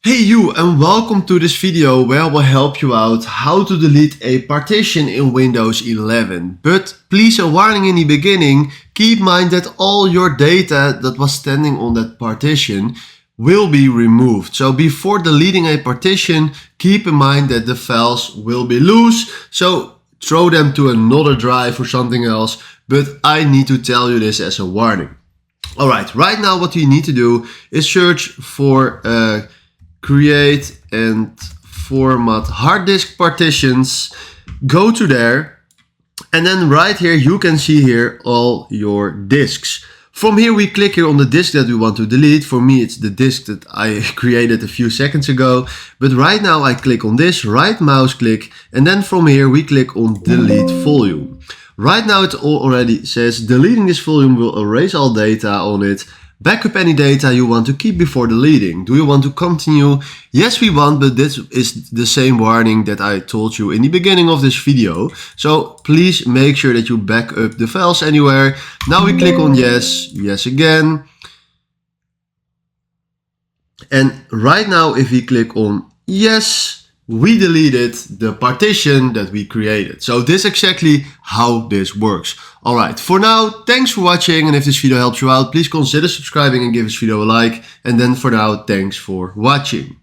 Hey you, and welcome to this video where I will help you out how to delete a partition in Windows 11. But please, a warning in the beginning, keep in mind that all your data that was standing on that partition will be removed. So before deleting a partition, keep in mind that the files will be loose. So throw them to another drive or something else, but I need to tell you this as a warning. Alright, right now what you need to do is search for create and format hard disk partitions. Go to there, and then right here you can see here all your disks. From here we click here on the disk that we want to delete. For me it's the disk that I created a few seconds ago, but right now I click on this, right mouse click, and then from here we click on delete volume. Right now it already says deleting this volume will erase all data on it. Backup any data you want to keep before deleting. Do you want to continue? Yes, we want, but this is the same warning that I told you in the beginning of this video. So please make sure that you back up the files anywhere. Now we click on yes, yes again. And right now if we click on yes, we deleted the partition that we created. So this is exactly how this works. Alright, for now, thanks for watching, and if this video helped you out, please consider subscribing and give this video a like. And then for now, thanks for watching.